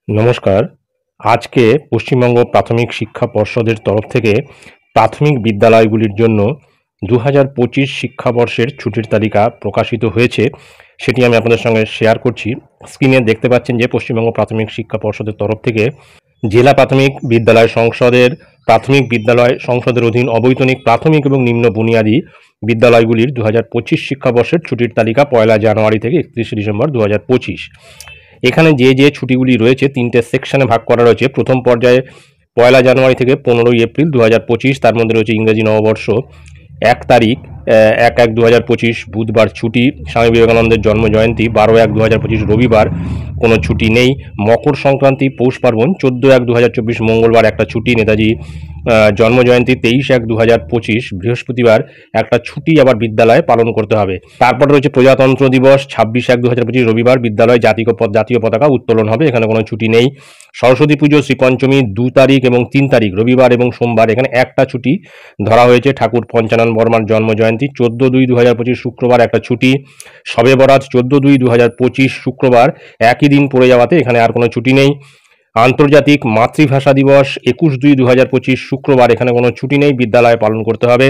নমস্কার। আজকে পশ্চিমবঙ্গ প্রাথমিক শিক্ষা পর্ষদের তরফ থেকে প্রাথমিক বিদ্যালয়গুলির জন্য ২০২৫ শিক্ষাবর্ষের ছুটির তালিকা প্রকাশিত হয়েছে। সেটি আমি আপনাদের সঙ্গে শেয়ার করছি। স্ক্রিনে দেখতে পাচ্ছেন যে পশ্চিমবঙ্গ প্রাথমিক শিক্ষা পর্ষদের তরফ থেকে জেলা প্রাথমিক বিদ্যালয় সংসদের প্রাথমিক বিদ্যালয় সংসদের অধীন অবৈতনিক প্রাথমিক এবং নিম্ন বুনিয়াদী বিদ্যালয়গুলির ২০২৫ শিক্ষাবর্ষের ছুটির তালিকা ১লা জানুয়ারি থেকে ৩১ ডিসেম্বর ২০২৫। এখানে যে ছুটিগুলি রয়েছে তিনটে সেকশনে ভাগ করা রয়েছে। প্রথম পর্যায়ে ১লা জানুয়ারি থেকে ১৫ই এপ্রিল ২০২৫, তার মধ্যে রয়েছে ইংরেজি নববর্ষ ১ তারিখ ১/১/২০২৫ বুধবার ছুটি, স্বামী বিবেকানন্দের জন্মজয়ন্তী ১২/১/২০২৫ রবিবার কোনো ছুটি নেই, মকর সংক্রান্তি পৌষ পার্বণ ১৪/১/২০২৪ মঙ্গলবার একটা ছুটি, নেতাজি জন্মজয়ন্তী ২৩/১/২০২৫ বৃহস্পতিবার একটা ছুটি আবার বিদ্যালয়ে পালন করতে হবে। তারপর রয়েছে প্রজাতন্ত্র দিবস ২৬/১/২০২৫ রবিবার বিদ্যালয়ে জাতীয় পতাকা উত্তোলন হবে, এখানে কোনো ছুটি নেই। সরস্বতী পুজো শ্রীপঞ্চমী ২ তারিখ এবং ৩ তারিখ রবিবার এবং সোমবার, এখানে একটা ছুটি ধরা হয়েছে। ঠাকুর পঞ্চানন বর্মার জন্মজয়ন্তী ১৪/২/২০২৫ শুক্রবার একটা ছুটি। শবে বরাত ১৪/২/২০২৫ শুক্রবার একই দিন পড়ে যাওয়াতে এখানে আর কোনো ছুটি নেই। আন্তর্জাতিক মাতৃভাষা দিবস ২১/২/২০২৫ শুক্রবার, এখানে কোনো ছুটি নেই, বিদ্যালয়ে পালন করতে হবে।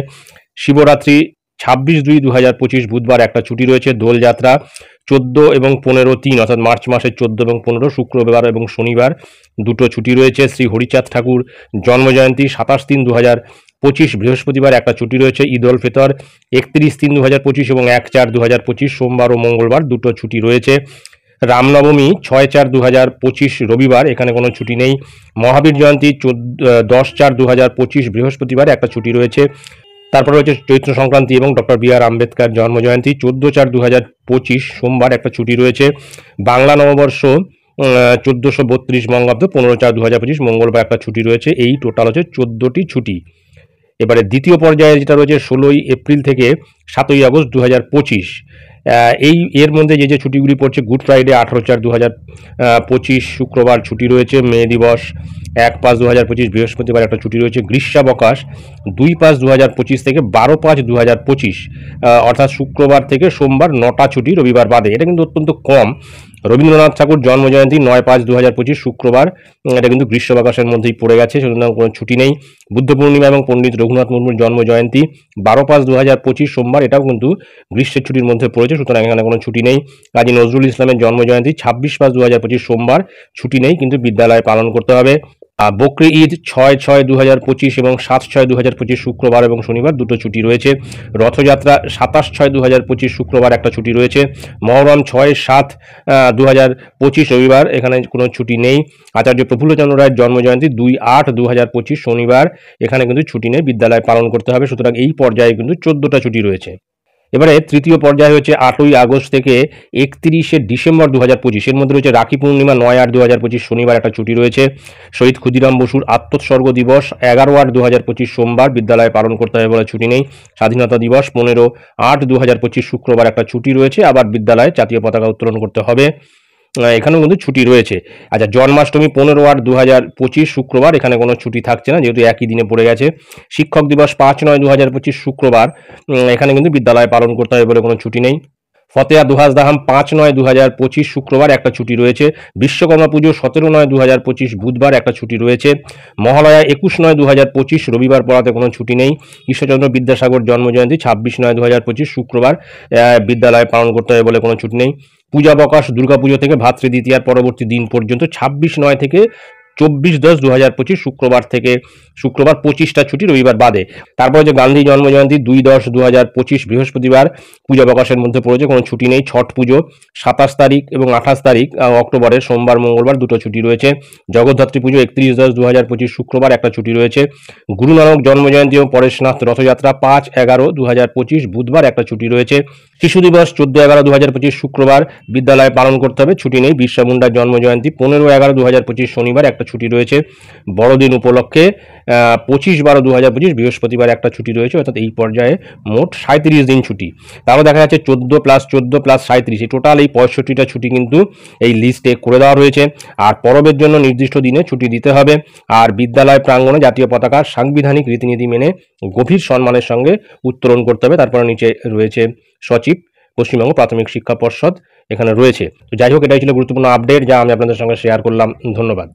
শিবরাত্রি ২৬/২/২০২৫ বুধবার একটা ছুটি রয়েছে। দোলযাত্রা ১৪ এবং ১৫/৩ অর্থাৎ মার্চ মাসের ১৪ এবং ১৫ শুক্রবার এবং শনিবার দুটো ছুটি রয়েছে। শ্রী হরিচাঁদ ঠাকুর জন্মজয়ন্তী ২৭/৩/২০২৫ বৃহস্পতিবার একটা ছুটি রয়েছে। ঈদ উল ফিতর ৩১/৩/২০২৫ এবং ১/৪/২০২৫ সোমবার ও মঙ্গলবার দুটো ছুটি রয়েছে। রামনবমী ৬/৪/২০২৫ রবিবার, এখানে কোনো ছুটি নেই। মহাবীর জয়ন্তী ১০/৪/২০২৫ বৃহস্পতিবার একটা ছুটি রয়েছে। তারপর রয়েছে চৈত্র সংক্রান্তি এবং ডক্টর বি.আর. আম্বেদকর জন্মজয়ন্তী ১৪/৪/২০২৫ সোমবার একটা ছুটি রয়েছে। বাংলা নববর্ষ ১৪৩২ বঙ্গাব্দ ১৫/৪/২০২৫ মঙ্গলবার একটা ছুটি রয়েছে। এই টোটাল হচ্ছে ১৪টি ছুটি। এবারে দ্বিতীয় পর্যায়ে যেটা রয়েছে ১৬ই এপ্রিল থেকে ৭ই আগস্ট ২০২৫, এর মধ্যে যে ছুটিগুলি পড়ছে: গুড ফ্রাইডে ১৮/৪/২০২৫ শুক্রবার ছুটি রয়েছে। মে দিবস ১/৫/২০২৫ বৃহস্পতিবার একটা ছুটি রয়েছে। গ্রীষ্মাবকাশ ২/৫/২০২৫ থেকে ১২/৫/২০২৫ অর্থাৎ শুক্রবার থেকে সোমবার ৯টা ছুটি রবিবার বাদে। এটা কিন্তু অত্যন্ত কম। রবীন্দ্রনাথ ঠাকুর জন্মজয়ন্তী ৯/৫/২০২৫ শুক্রবার, এটা কিন্তু গ্রীষ্মাবকাশের মধ্যেই পড়ে গেছে, সুতরাং কোনো ছুটি নেই। বুদ্ধ পূর্ণিমা এবং পণ্ডিত রঘুনাথ মুর্মুর জন্মজয়ন্তী ১২/৫/২০২৫ সোমবার, এটাও কিন্তু গ্রীষ্মের ছুটির মধ্যে পড়েছে, সুতরাং এখানে কোনো ছুটি নেই। কাজী নজরুল ইসলামের জন্মজয়ন্তী ২৬/৫/২০২৫ সোমবার, ছুটি নেই, কিন্তু বিদ্যালয়ে পালন করতে হবে। বকরি ঈদ ৬/৬/২০২৫ এবং ৭/৬/২০২৫ শুক্রবার এবং শনিবার দুটো ছুটি রয়েছে। রথযাত্রা ২৭/৬/২০২৫ শুক্রবার একটা ছুটি রয়েছে। মহরম ৬/৭/২০২৫ রবিবার, এখানে কোনো ছুটি নেই। আচার্য প্রফুল্লচন্দ্র রায়ের জন্মজয়ন্তী ২/৮/২০২৫ শনিবার, এখানে কিন্তু ছুটি নেই, বিদ্যালয়ে পালন করতে হবে, সুতরাং এই পর্যায়ে কিন্তু ১৪টা ছুটি রয়েছে। এবারে তৃতীয় পর্যায় হচ্ছে ৮ই আগস্ট থেকে ৩১শে ডিসেম্বর ২০২৫, এর মধ্যে রয়েছে রাখি পূর্ণিমা ৯/৮/২০২৫ শনিবার একটা ছুটি রয়েছে। শহীদ ক্ষুদিরাম বসুর আত্মোৎসর্গ দিবস ১১/৮/২০২৫ সোমবার, বিদ্যালয়ে পালন করতে হবে বলে ছুটি নেই। স্বাধীনতা দিবস ১৫/৮/২০২৫ শুক্রবার একটা ছুটি রয়েছে, আবার বিদ্যালয়ে জাতীয় পতাকা উত্তোলন করতে হবে, এখানেও কিন্তু ছুটি রয়েছে। আচ্ছা, জন্মাষ্টমী ১৫/৮/২০২৫ শুক্রবার, এখানে কোনো ছুটি থাকছে না যেহেতু একই দিনে পড়ে গেছে। শিক্ষক দিবস ৫/৯/২০২৫ শুক্রবার, এখানে কিন্তু বিদ্যালয়ে পালন করতে হবে বলে কোনো ছুটি নেই। ফতেয়া দুহাজ দাহাম ৫/৯/২০২৫ শুক্রবার একটা ছুটি রয়েছে। বিশ্বকর্মা পুজো ১৭/৯/২০২৫ বুধবার একটা ছুটি রয়েছে। মহালয়া ২১/৯/২০২৫ রবিবার পড়াতে কোনো ছুটি নেই। ঈশ্বরচন্দ্র বিদ্যাসাগর জন্মজয়ন্তী ২৬/৯/২০২৫ শুক্রবার, বিদ্যালয়ে পালন করতে হবে বলে কোনো ছুটি নেই। পূজাবকাশ দুর্গাপুজো থেকে ভাতৃদ্বিতীয়ার পরবর্তী দিন পর্যন্ত ২৬/৯ থেকে ২৪/১০/২০২৫ শুক্রবার থেকে শুক্রবার ২৫টা ছুটি রবিবার বাদে। তারপরে যে গান্ধী জন্মজয়ন্তী ২/১০/২০২৫ বৃহস্পতিবার, পূজাবকাশের মধ্যে পড়েছে, কোনো ছুটি নেই। ছট পুজো ২৭ তারিখ এবং ২৮ তারিখ অক্টোবরের সোমবার মঙ্গলবার দুটো ছুটি রয়েছে। জগদ্ধাত্রী পুজো ৩১/১০/২০২৫ শুক্রবার একটা ছুটি রয়েছে। গুরু নানক জন্মজয়ন্তী ও পরেশনাথ রথযাত্রা ৫/১১/২০২৫ বুধবার একটা ছুটি রয়েছে। শিশু দিবস ১৪/১১/২০২৫ শুক্রবার, বিদ্যালয়ে পালন করতে হবে, ছুটি নেই। বিরসা মুন্ডার জন্মজয়ন্তী ১৫/১১/২০২৫ শনিবার একটা ছুটি রয়েছে। বড়দিন উপলক্ষে ২৫/১২/২০২৫ বৃহস্পতিবার একটা ছুটি রয়েছে, অর্থাৎ এই পর্যায়ে মোট ৩৭ দিন ছুটি। তারপর দেখা যাচ্ছে ১৪+১৪+৩৭, এই টোটাল এই ৬৫টা ছুটি কিন্তু এই লিস্টে করে দেওয়া রয়েছে। আর পরবের জন্য নির্দিষ্ট দিনে ছুটি দিতে হবে। আর বিদ্যালয় প্রাঙ্গণে জাতীয় পতাকা সাংবিধানিক রীতিনীতি মেনে গভীর সম্মানের সঙ্গে উত্তোলন করতে হবে। তারপরে নিচে রয়েছে সচিব পশ্চিমবঙ্গ প্রাথমিক শিক্ষা পর্ষদ এখানে রয়েছে। তো যাই হোক, এটাই ছিল গুরুত্বপূর্ণ আপডেট যা আমি আপনাদের সঙ্গে শেয়ার করলাম। ধন্যবাদ।